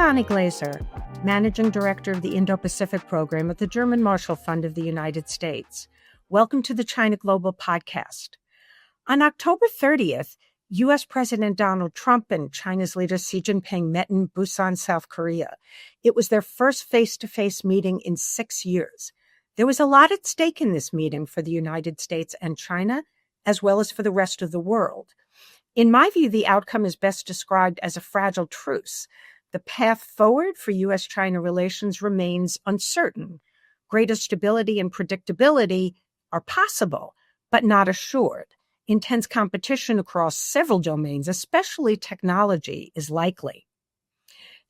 Bonnie Glaser, Managing Director of the Indo-Pacific Program at the German Marshall Fund of the United States. Welcome to the China Global Podcast. On October 30th, U.S. President Donald Trump and China's leader Xi Jinping met in Busan, South Korea. It was their first face-to-face meeting in 6 years. There was a lot at stake in this meeting for the United States and China, as well as for the rest of the world. In my view, the outcome is best described as a fragile truce. The path forward for U.S. China relations remains uncertain. Greater stability and predictability are possible, but not assured. Intense competition across several domains, especially technology, is likely.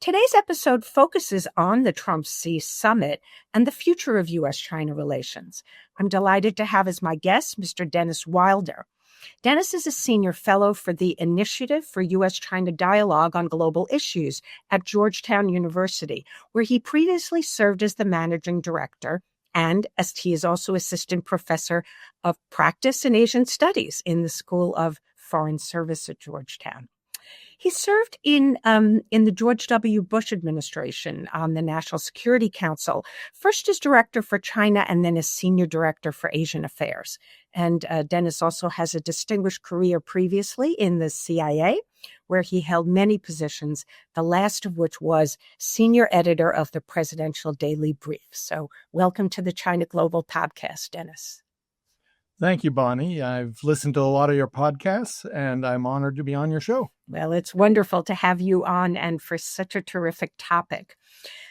Today's episode focuses on the Trump-Xi summit and the future of U.S.-China relations. I'm delighted to have as my guest Mr. Dennis Wilder. Dennis is a senior fellow for the Initiative for U.S China Dialogue on Global Issues at Georgetown University, where he previously served as the managing director, and as he is also assistant professor of practice and Asian studies in the School of Foreign Service at Georgetown. He served in the George W. Bush administration on the National Security Council, first as director for China and then as senior director for Asian affairs. And Dennis also has a distinguished career previously in the CIA, where he held many positions, the last of which was senior editor of the Presidential Daily Brief. So welcome to the China Global Podcast, Dennis. Thank you, Bonnie. I've listened to a lot of your podcasts, and I'm honored to be on your show. Well, it's wonderful to have you on and for such a terrific topic.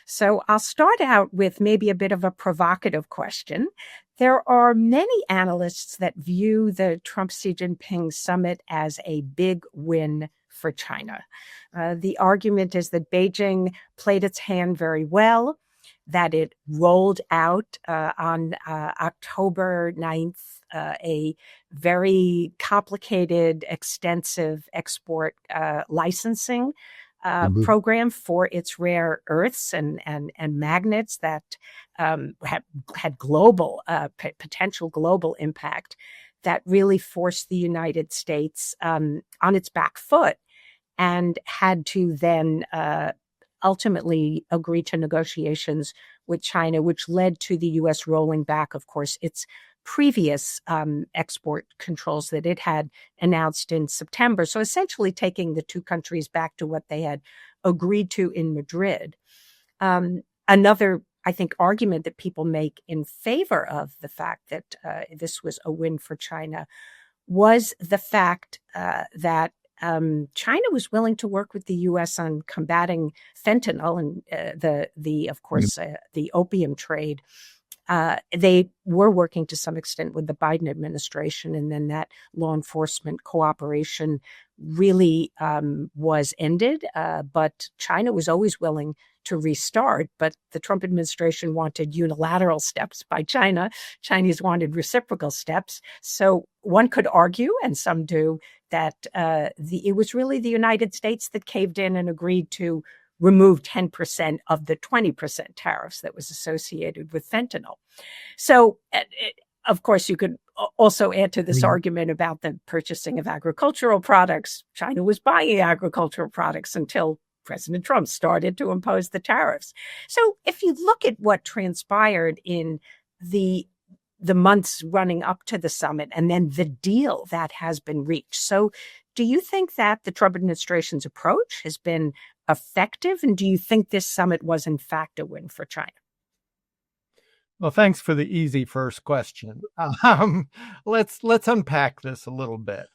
So I'll start out with maybe a bit of a provocative question. There are many analysts that view the Trump-Xi Jinping summit as a big win for China. The argument is that Beijing played its hand very well, that it rolled out on October 9th a very complicated, extensive export licensing program for its rare earths and magnets that had global potential global impact that really forced the United States on its back foot and had to then ultimately agree to negotiations with China, which led to the U.S. rolling back, of course, its previous export controls that it had announced in September. So essentially taking the two countries back to what they had agreed to in Madrid. Another, I think, argument that people make in favor of the fact that this was a win for China was the fact that China was willing to work with the U.S. on combating fentanyl and the opium trade. They were working to some extent with the Biden administration, and then that law enforcement cooperation really was ended. But China was always willing to restart, but the Trump administration wanted unilateral steps by China. Chinese wanted reciprocal steps. So one could argue, and some do, that it was really the United States that caved in and agreed to remove 10% of the 20% tariffs that was associated with fentanyl. So, of course, you could also add to this argument about the purchasing of agricultural products. China was buying agricultural products until President Trump started to impose the tariffs. So if you look at what transpired in the months running up to the summit and then the deal that has been reached. So do you think that the Trump administration's approach has been effective? And do you think this summit was in fact a win for China? Well, thanks for the easy first question. Let's unpack this a little bit.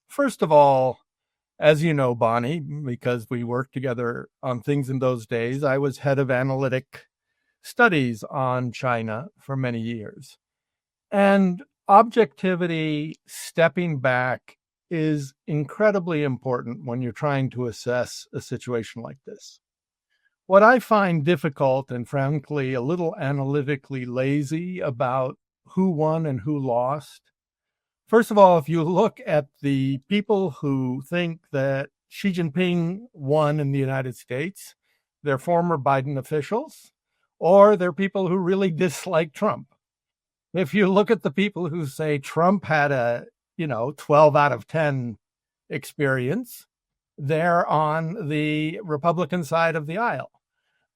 First of all, as you know, Bonnie, because we worked together on things in those days, I was head of analytic studies on China for many years. And objectivity, stepping back, is incredibly important when you're trying to assess a situation like this. What I find difficult and frankly a little analytically lazy about who won and who lost, first of all, if you look at the people who think that Xi Jinping won in the United States, they're former Biden officials, or they're people who really dislike Trump. If you look at the people who say Trump had a 12 out of 10 experience, They're on the Republican side of the aisle.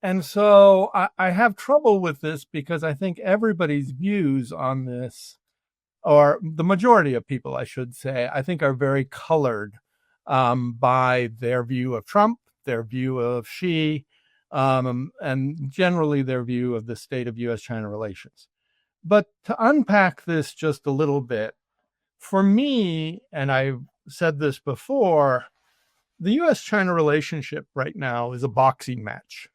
And so I have trouble with this because I think everybody's views on this, or the majority of people, I should say, I think are very colored by their view of Trump, their view of Xi, and generally their view of the state of U.S. China relations. But to unpack this just a little bit, for me, and I've said this before, the U.S. China relationship right now is a boxing match.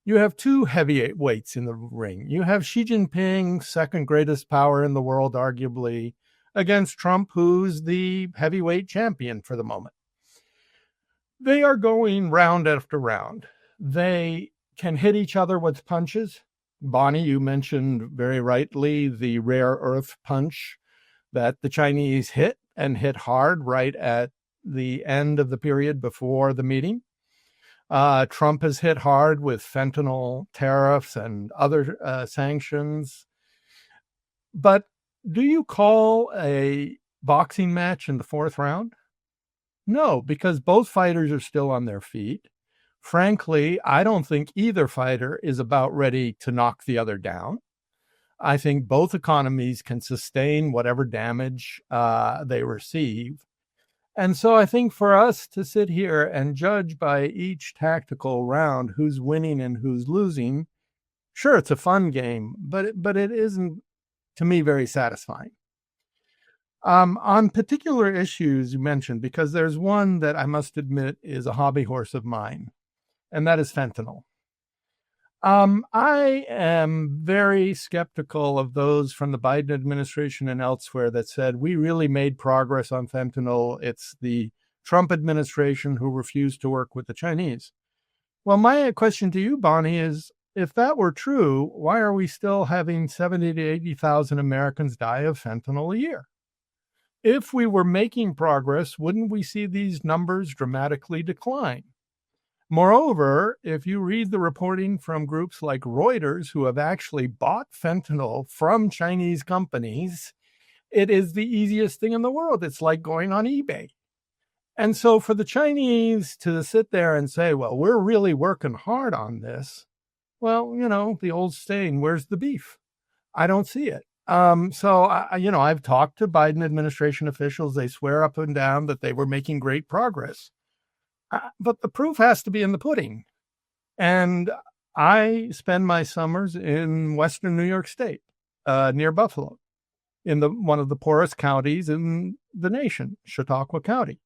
You have two heavyweights in the ring. You have Xi Jinping, second greatest power in the world, arguably, against Trump, who's the heavyweight champion for the moment. They are going round after round. They can hit each other with punches. Bonnie, you mentioned very rightly the rare earth punch that the Chinese hit and hit hard right at the end of the period before the meeting. Trump has hit hard with fentanyl tariffs and other sanctions. But do you call a boxing match in the fourth round? No, because both fighters are still on their feet. Frankly, I don't think either fighter is about ready to knock the other down. I think both economies can sustain whatever damage they receive. And so I think for us to sit here and judge by each tactical round who's winning and who's losing, sure, it's a fun game, but it isn't, to me, very satisfying. On particular issues you mentioned, because there's one that I must admit is a hobby horse of mine, and that is fentanyl. I am very skeptical of those from the Biden administration and elsewhere that said we really made progress on fentanyl. It's the Trump administration who refused to work with the Chinese. Well, my question to you, Bonnie, is if that were true, why are we still having 70 to 80,000 Americans die of fentanyl a year? If we were making progress, wouldn't we see these numbers dramatically decline? Moreover, if you read the reporting from groups like Reuters, who have actually bought fentanyl from Chinese companies, it is the easiest thing in the world. It's like going on eBay. And so for the Chinese to sit there and say, well, we're really working hard on this, well, the old saying, where's the beef? I don't see it. I've talked to Biden administration officials. They swear up and down that they were making great progress. But the proof has to be in the pudding. And I spend my summers in Western New York State, near Buffalo, in one of the poorest counties in the nation, Chautauqua County.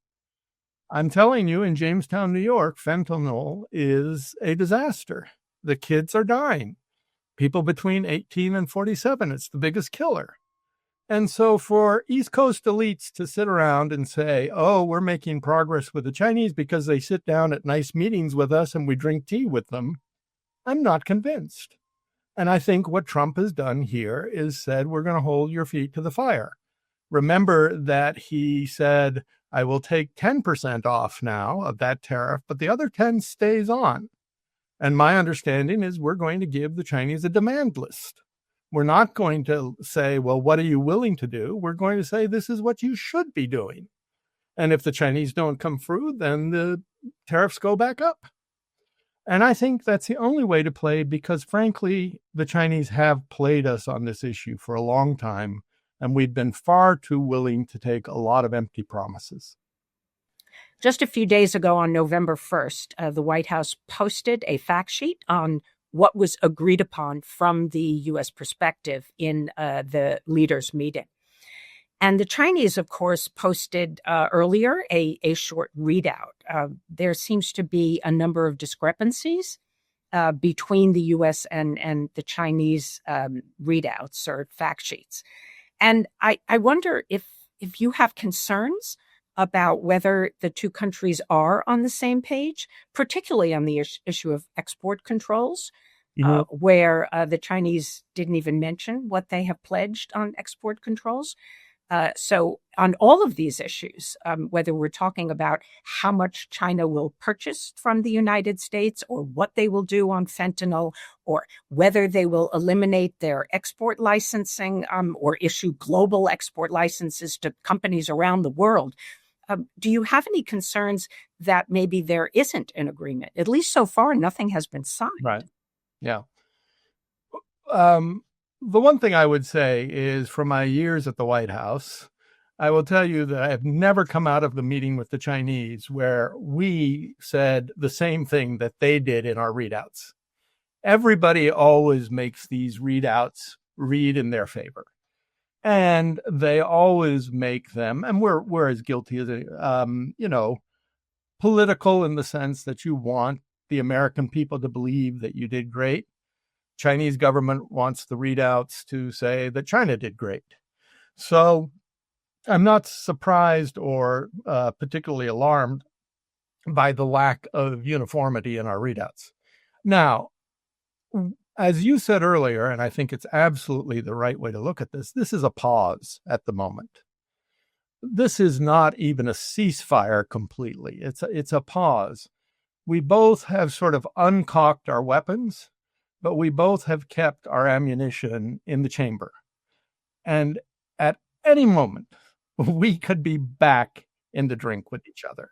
I'm telling you, in Jamestown, New York, fentanyl is a disaster. The kids are dying. People between 18 and 47, it's the biggest killer. And so for East Coast elites to sit around and say, oh, we're making progress with the Chinese because they sit down at nice meetings with us and we drink tea with them, I'm not convinced. And I think what Trump has done here is said, we're going to hold your feet to the fire. Remember that he said, I will take 10% off now of that tariff, but the other 10 stays on. And my understanding is we're going to give the Chinese a demand list. We're not going to say, well, what are you willing to do? We're going to say, this is what you should be doing. And if the Chinese don't come through, then the tariffs go back up. And I think that's the only way to play because, frankly, the Chinese have played us on this issue for a long time, and we've been far too willing to take a lot of empty promises. Just a few days ago on November 1st, the White House posted a fact sheet on what was agreed upon from the U.S. perspective in the leaders' meeting. And the Chinese, of course, posted earlier a short readout. There seems to be a number of discrepancies between the U.S. and the Chinese readouts or fact sheets. And I wonder if you have concerns about whether the two countries are on the same page, particularly on the issue of export controls, where the Chinese didn't even mention what they have pledged on export controls. So on all of these issues, whether we're talking about how much China will purchase from the United States or what they will do on fentanyl, or whether they will eliminate their export licensing or issue global export licenses to companies around the world, Do you have any concerns that maybe there isn't an agreement? At least so far, nothing has been signed. Right. Yeah. The one thing I would say is from my years at the White House, I will tell you that I have never come out of the meeting with the Chinese where we said the same thing that they did in our readouts. Everybody always makes these readouts read in their favor. And they always make them, and we're as guilty as, political in the sense that you want the American people to believe that you did great. Chinese government wants the readouts to say that China did great. So I'm not surprised or particularly alarmed by the lack of uniformity in our readouts. Now, as you said earlier, and I think it's absolutely the right way to look at this, this is a pause at the moment. This is not even a ceasefire completely. It's a pause. We both have sort of uncocked our weapons, but we both have kept our ammunition in the chamber. And at any moment, we could be back in the drink with each other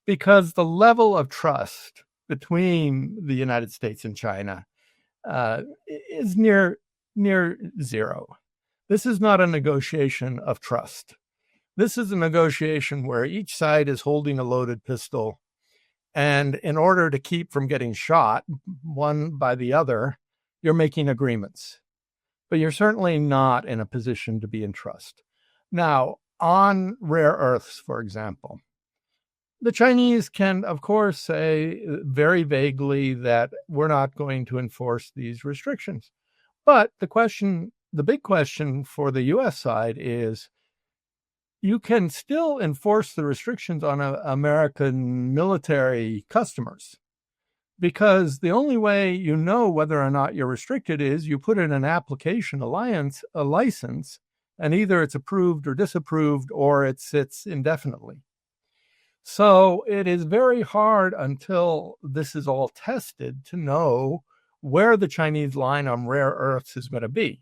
because the level of trust between the United States and China is near zero. This is not a negotiation of trust. This is a negotiation where each side is holding a loaded pistol. And in order to keep from getting shot one by the other, you're making agreements. But you're certainly not in a position to be in trust. Now, on rare earths, for example, the Chinese can, of course, say very vaguely that we're not going to enforce these restrictions. But the big question for the U.S. side is, you can still enforce the restrictions on American military customers, because the only way you know whether or not you're restricted is you put in an application, a license, and either it's approved or disapproved, or it sits indefinitely. So it is very hard until this is all tested to know where the Chinese line on rare earths is going to be.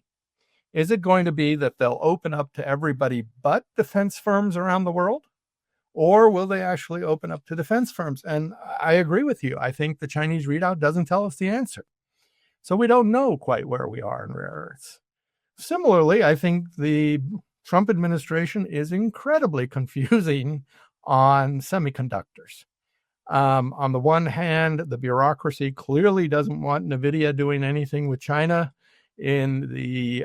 Is it going to be that they'll open up to everybody but defense firms around the world? Or will they actually open up to defense firms? And I agree with you. I think the Chinese readout doesn't tell us the answer. So we don't know quite where we are in rare earths. Similarly, I think the Trump administration is incredibly confusing on semiconductors. On the one hand, the bureaucracy clearly doesn't want NVIDIA doing anything with China in the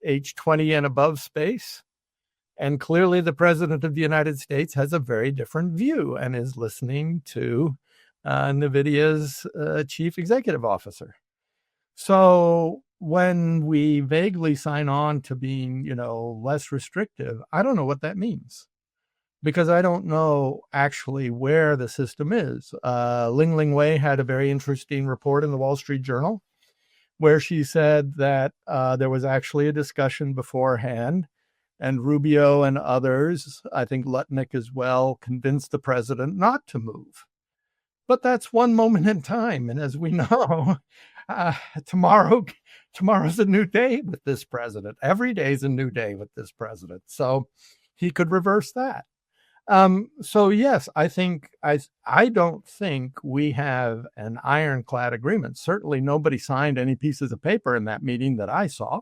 H20 and above space. And clearly the president of the United States has a very different view and is listening to NVIDIA's chief executive officer. So when we vaguely sign on to being, less restrictive, I don't know what that means, because I don't know actually where the system is. Ling Wei had a very interesting report in the Wall Street Journal where she said that there was actually a discussion beforehand, and Rubio and others, I think Lutnick as well, convinced the president not to move. But that's one moment in time. And as we know, tomorrow's a new day with this president. Every day is a new day with this president. So he could reverse that. So yes, I don't think we have an ironclad agreement. Certainly nobody signed any pieces of paper in that meeting that I saw.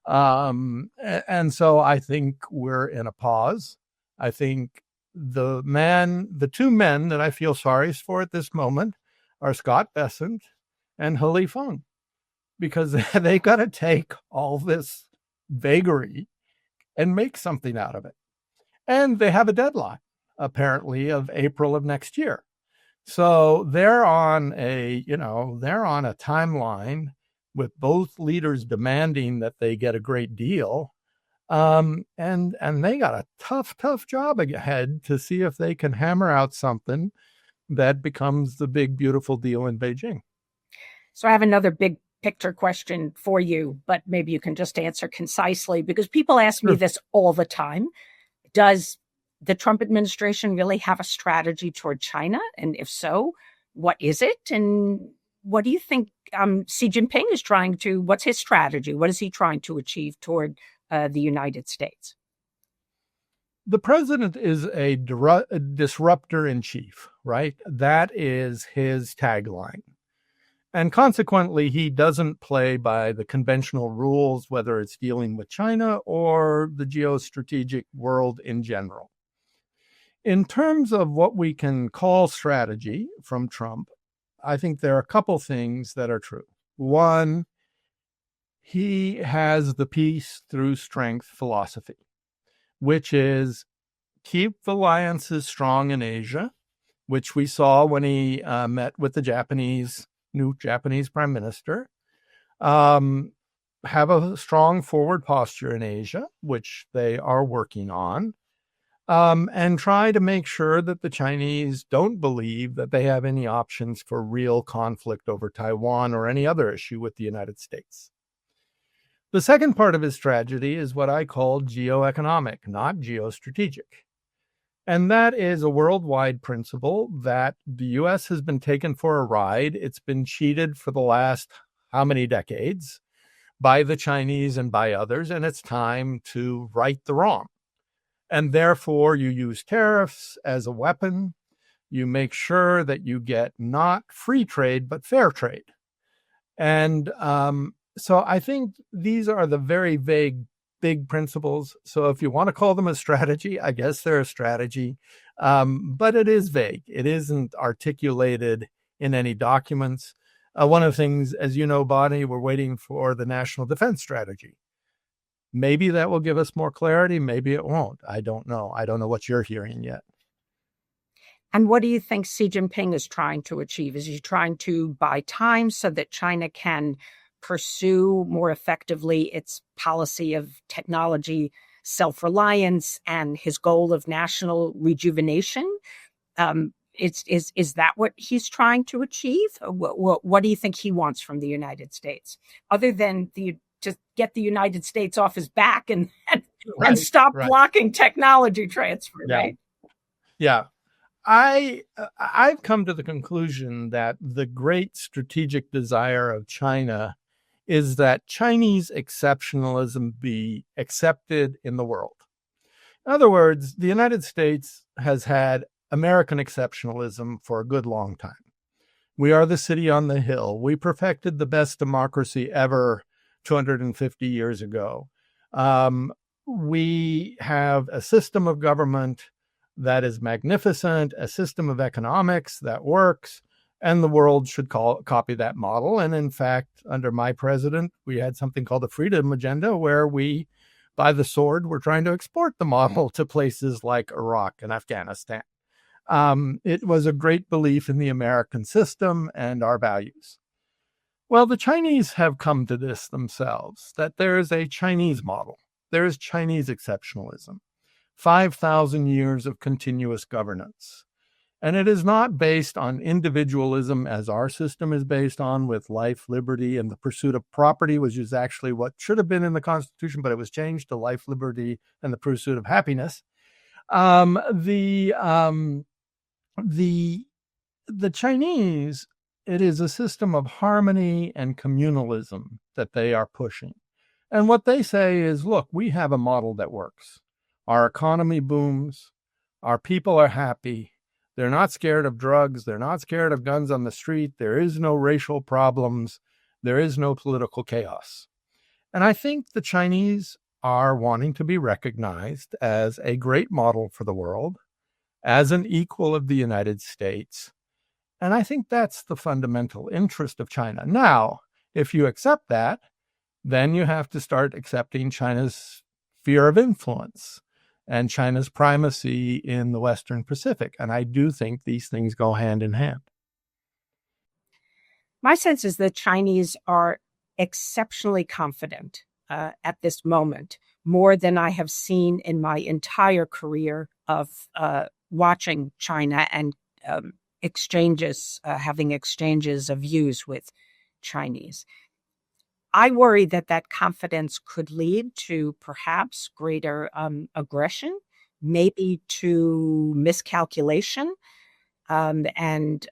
And so I think we're in a pause. I think the two men that I feel sorry for at this moment are Scott Bessent and He Feng, because they got to take all this vagary and make something out of it. And they have a deadline, apparently, of April of next year. So they're on a timeline with both leaders demanding that they get a great deal. And they got a tough job ahead to see if they can hammer out something that becomes the big, beautiful deal in Beijing. So I have another big picture question for you, but maybe you can just answer concisely, because people ask me this all the time. Does the Trump administration really have a strategy toward China? And if so, what is it? And what do you think Xi Jinping is what's his strategy? What is he trying to achieve toward the United States? The president is a disruptor in chief, right? That is his tagline. And consequently, he doesn't play by the conventional rules, whether it's dealing with China or the geostrategic world in general. In terms of what we can call strategy from Trump, I think there are a couple things that are true. One, he has the peace through strength philosophy, which is keep alliances strong in Asia, which we saw when he met with the new Japanese prime minister. Have a strong forward posture in Asia, which they are working on, and try to make sure that the Chinese don't believe that they have any options for real conflict over Taiwan or any other issue with the United States. The second part of his strategy is what I call geoeconomic, not geostrategic. And that is a worldwide principle that the U.S. has been taken for a ride. It's been cheated for the last how many decades by the Chinese and by others, and it's time to right the wrong. And therefore, you use tariffs as a weapon. You make sure that you get not free trade, but fair trade. And so I think these are the very vague, big principles. So if you want to call them a strategy, I guess they're a strategy. But it is vague. It isn't articulated in any documents. One of the things, as you know, Bonnie, we're waiting for the National Defense Strategy. Maybe that will give us more clarity. Maybe it won't. I don't know. I don't know what you're hearing yet. And what do you think Xi Jinping is trying to achieve? Is he trying to buy time so that China can pursue more effectively its policy of technology self-reliance and his goal of national rejuvenation? Is that what he's trying to achieve? What do you think he wants from the United States, other than just get the United States off his back and stop blocking technology transfer? Yeah. Right? Yeah. I've come to the conclusion that the great strategic desire of China is that Chinese exceptionalism be accepted in the world. In other words, the United States has had American exceptionalism for a good long time. We are the city on the hill. We perfected the best democracy ever 250 years ago. We have a system of government that is magnificent, a system of economics that works, and the world should copy that model. And in fact, under my president, we had something called the Freedom Agenda, where we, by the sword, were trying to export the model to places like Iraq and Afghanistan. It was a great belief in the American system and our values. Well, the Chinese have come to this themselves, that there is a Chinese model. There is Chinese exceptionalism, 5,000 years of continuous governance. And it is not based on individualism as our system is based on, with life, liberty, and the pursuit of property, which is actually what should have been in the Constitution, but it was changed to life, liberty, and the pursuit of happiness. The Chinese, it is a system of harmony and communalism that they are pushing. And what they say is, look, we have a model that works. Our economy booms. Our people are happy. They're not scared of drugs. They're not scared of guns on the street. There is no racial problems. There is no political chaos. And I think the Chinese are wanting to be recognized as a great model for the world, as an equal of the United States. And I think that's the fundamental interest of China. Now, if you accept that, then you have to start accepting China's sphere of influence and China's primacy in the Western Pacific. And I do think these things go hand in hand. My sense is that Chinese are exceptionally confident at this moment, more than I have seen in my entire career of watching China and having exchanges of views with Chinese. I worry that confidence could lead to perhaps greater aggression, maybe to miscalculation, and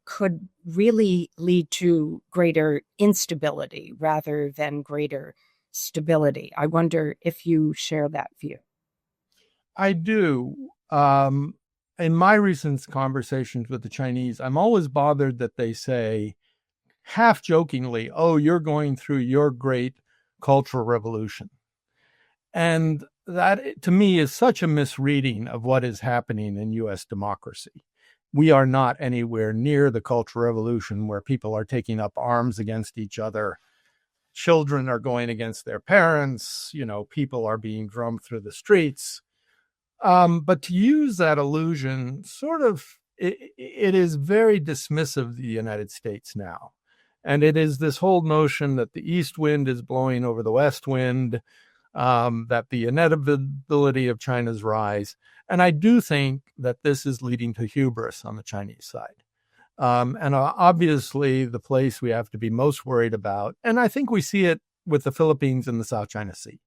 could really lead to greater instability rather than greater stability. I wonder if you share that view. I do. In my recent conversations with the Chinese, I'm always bothered that they say, half jokingly, oh, you're going through your great cultural revolution. And that, to me, is such a misreading of what is happening in U.S. democracy. We are not anywhere near the Cultural Revolution where people are taking up arms against each other. Children are going against their parents. People are being drummed through the streets. But to use that illusion, it is very dismissive of the United States now. And it is this whole notion that the east wind is blowing over the west wind, that the inevitability of China's rise. And I do think that this is leading to hubris on the Chinese side. And obviously, the place we have to be most worried about, and I think we see it with the Philippines and the South China Sea.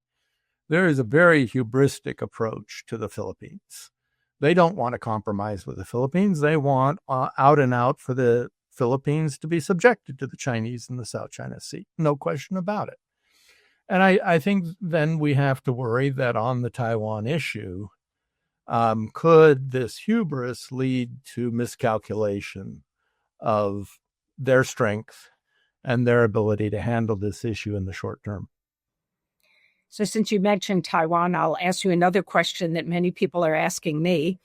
There is a very hubristic approach to the Philippines. They don't want to compromise with the Philippines. They want out and out for the Philippines to be subjected to the Chinese in the South China Sea. No question about it. And I think then we have to worry that on the Taiwan issue, could this hubris lead to miscalculation of their strength and their ability to handle this issue in the short term? So since you mentioned Taiwan, I'll ask you another question that many people are asking me.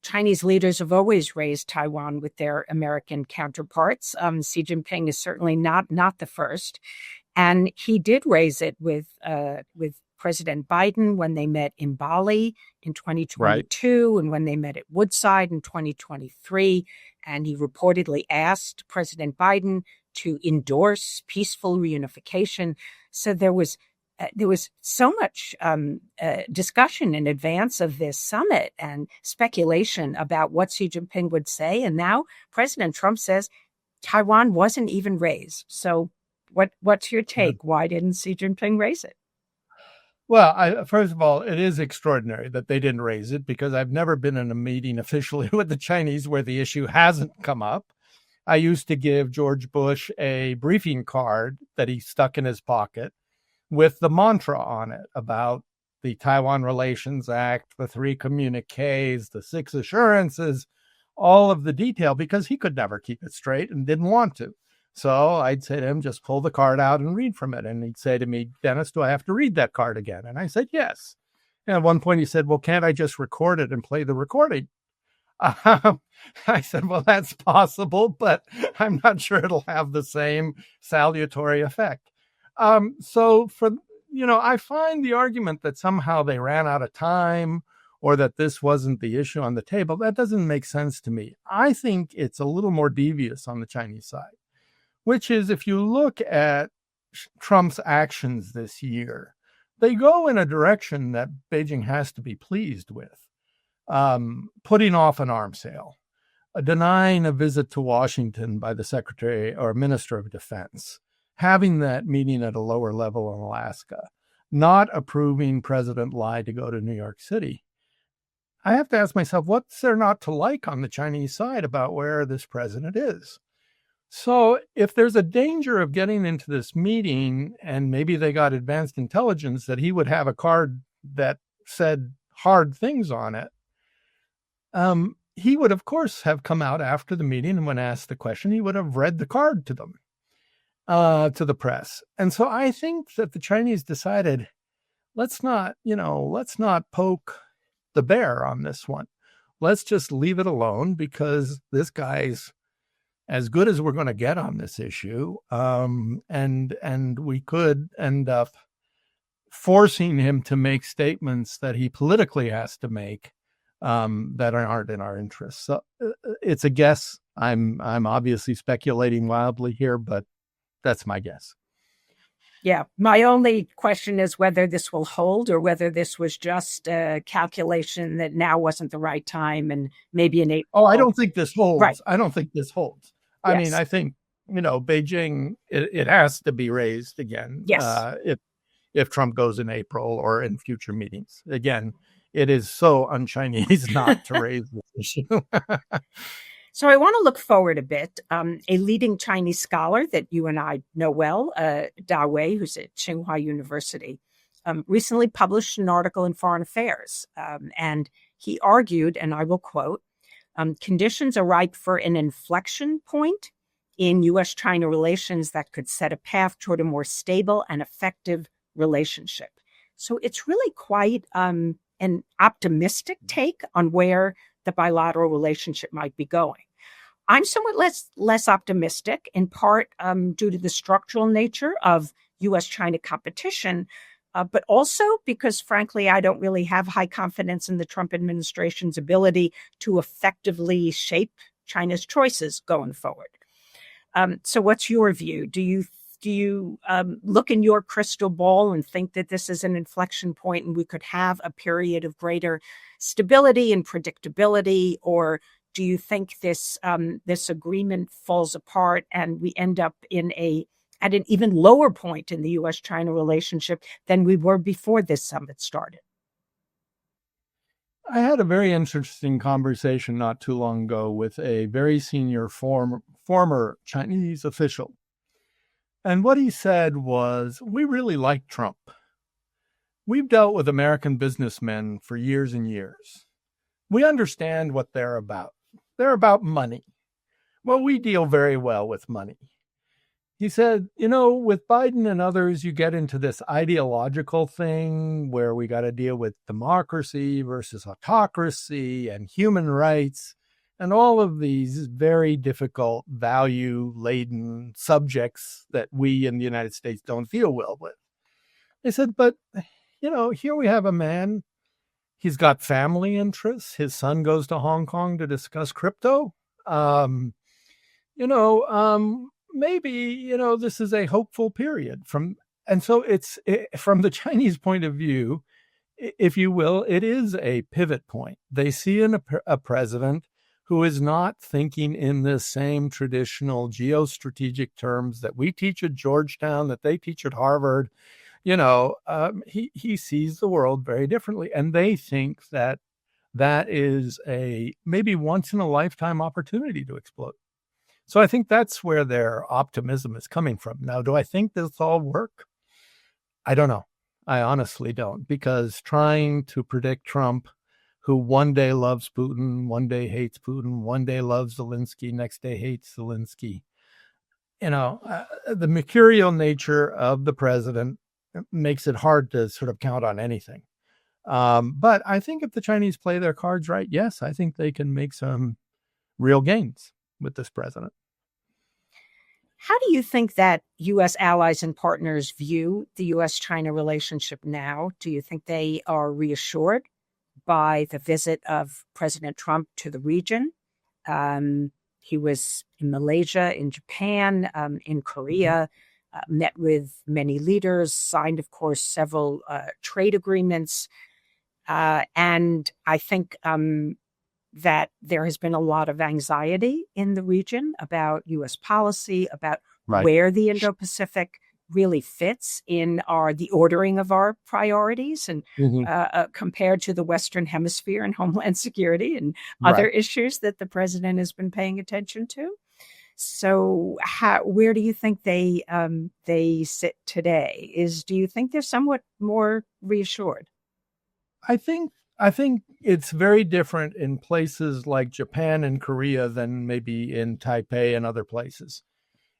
Chinese leaders have always raised Taiwan with their American counterparts. Xi Jinping is certainly not the first. And he did raise it with President Biden when they met in Bali in 2022, right, and when they met at Woodside in 2023. And he reportedly asked President Biden to endorse peaceful reunification. So there was so much discussion in advance of this summit and speculation about what Xi Jinping would say. And now President Trump says Taiwan wasn't even raised. So what's your take? Why didn't Xi Jinping raise it? Well, first of all, it is extraordinary that they didn't raise it, because I've never been in a meeting officially with the Chinese where the issue hasn't come up. I used to give George Bush a briefing card that he stuck in his pocket with the mantra on it about the Taiwan Relations Act, the 3 communiques, the 6 assurances, all of the detail, because he could never keep it straight and didn't want to. So I'd say to him, just pull the card out and read from it. And he'd say to me, Dennis, do I have to read that card again? And I said, yes. And at one point he said, well, can't I just record it and play the recording? I said, well, that's possible, but I'm not sure it'll have the same salutary effect. So I find the argument that somehow they ran out of time or that this wasn't the issue on the table, that doesn't make sense to me. I think it's a little more devious on the Chinese side, which is, if you look at Trump's actions this year, they go in a direction that Beijing has to be pleased with. Putting off an arms sale, denying a visit to Washington by the Secretary or Minister of Defense, having that meeting at a lower level in Alaska, not approving President Lai to go to New York City. I have to ask myself, what's there not to like on the Chinese side about where this president is? So if there's a danger of getting into this meeting, and maybe they got advanced intelligence that he would have a card that said hard things on it, he would, of course, have come out after the meeting, and when asked the question, he would have read the card to them, to the press. And so I think that the Chinese decided, let's not poke the bear on this one. Let's just leave it alone, because this guy's as good as we're going to get on this issue. And we could end up forcing him to make statements that he politically has to make, that aren't in our interest. So it's a guess. I'm obviously speculating wildly here, but that's my guess. Yeah. My only question is whether this will hold or whether this was just a calculation that now wasn't the right time and maybe in April. Oh, I don't think this holds. Right. I don't think this holds. I mean, I think, Beijing, it has to be raised again. Yes. If Trump goes in April or in future meetings. Again, it is so un-Chinese not to raise this issue. So I want to look forward a bit. A leading Chinese scholar that you and I know well, Da Wei, who's at Tsinghua University, recently published an article in Foreign Affairs, and he argued, and I will quote, conditions are ripe for an inflection point in U.S. China relations that could set a path toward a more stable and effective relationship. So it's really quite an optimistic take on where the bilateral relationship might be going. I'm somewhat less optimistic, in part due to the structural nature of U.S.-China competition, but also because, frankly, I don't really have high confidence in the Trump administration's ability to effectively shape China's choices going forward. So what's your view? Do you look in your crystal ball and think that this is an inflection point and we could have a period of greater stability and predictability, or do you think this agreement falls apart and we end up at an even lower point in the U.S.-China relationship than we were before this summit started? I had a very interesting conversation not too long ago with a very senior former Chinese official. And what he said was, we really like Trump. We've dealt with American businessmen for years and years. We understand what they're about. They're about money. Well, we deal very well with money. He said, with Biden and others, you get into this ideological thing where we got to deal with democracy versus autocracy and human rights and all of these very difficult, value-laden subjects that we in the United States don't deal well with. They said, but, here we have a man. He's got family interests. His son goes to Hong Kong to discuss crypto. Maybe, this is a hopeful period and so from the Chinese point of view, if you will, it is a pivot point. They see a president who is not thinking in the same traditional geostrategic terms that we teach at Georgetown, that they teach at Harvard. He sees the world very differently, and they think that is a maybe once in a lifetime opportunity to explode. So I think that's where their optimism is coming from. Now, do I think this all work? I don't know. I honestly don't, because trying to predict Trump, who one day loves Putin, one day hates Putin, one day loves Zelensky, next day hates Zelensky. The mercurial nature of the president makes it hard to sort of count on anything. But I think if the Chinese play their cards right, yes, I think they can make some real gains with this president. How do you think that U.S. allies and partners view the U.S.-China relationship now? Do you think they are reassured by the visit of President Trump to the region? He was in Malaysia, in Japan, in Korea, met with many leaders, signed, of course, several trade agreements. And I think that there has been a lot of anxiety in the region about U.S. policy, about where the Indo-Pacific really fits in the ordering of our priorities, and compared to the Western Hemisphere and Homeland Security and other issues that the president has been paying attention to. So where do you think they sit today? Do you think they're somewhat more reassured? I think it's very different in places like Japan and Korea than maybe in Taipei and other places.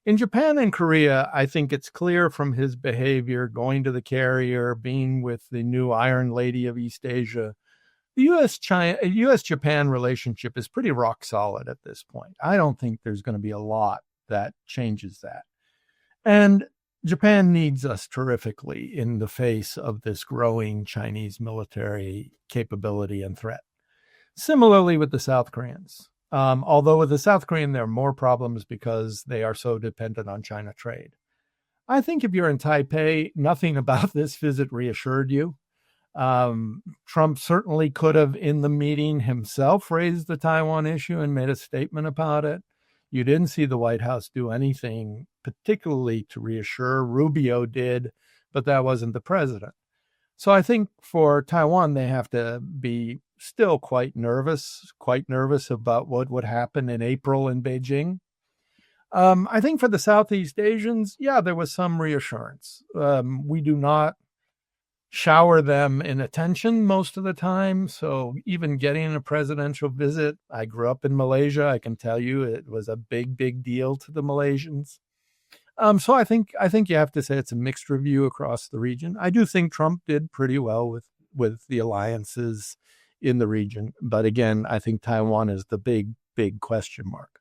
In Japan and Korea, I think it's clear from his behavior, going to the carrier, being with the new Iron Lady of East Asia, the U.S.-Japan relationship is pretty rock solid at this point. I don't think there's going to be a lot that changes that. And Japan needs us terrifically in the face of this growing Chinese military capability and threat. Similarly with the South Koreans. Although with the South Korean, there are more problems because they are so dependent on China trade. I think if you're in Taipei, nothing about this visit reassured you. Trump certainly could have, in the meeting himself, raised the Taiwan issue and made a statement about it. You didn't see the White House do anything particularly to reassure. Rubio did, but that wasn't the president. So I think for Taiwan, they have to be still quite nervous about what would happen in April in Beijing. I think for the Southeast Asians, there was some reassurance. shower them in attention most of the time. So even getting a presidential visit, I grew up in Malaysia. I can tell you it was a big, big deal to the Malaysians. So I think you have to say it's a mixed review across the region. I do think Trump did pretty well with the alliances in the region. But again, I think Taiwan is the big, big question mark.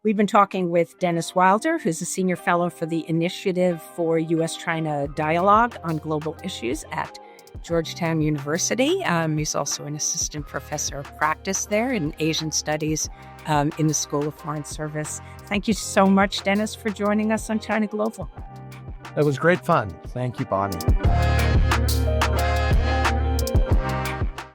We've been talking with Dennis Wilder, who's a senior fellow for the Initiative for U.S. China Dialogue on Global Issues at Georgetown University. He's also an assistant professor of practice there in Asian Studies in the School of Foreign Service. Thank you so much, Dennis, for joining us on China Global. That was great fun. Thank you, Bonnie.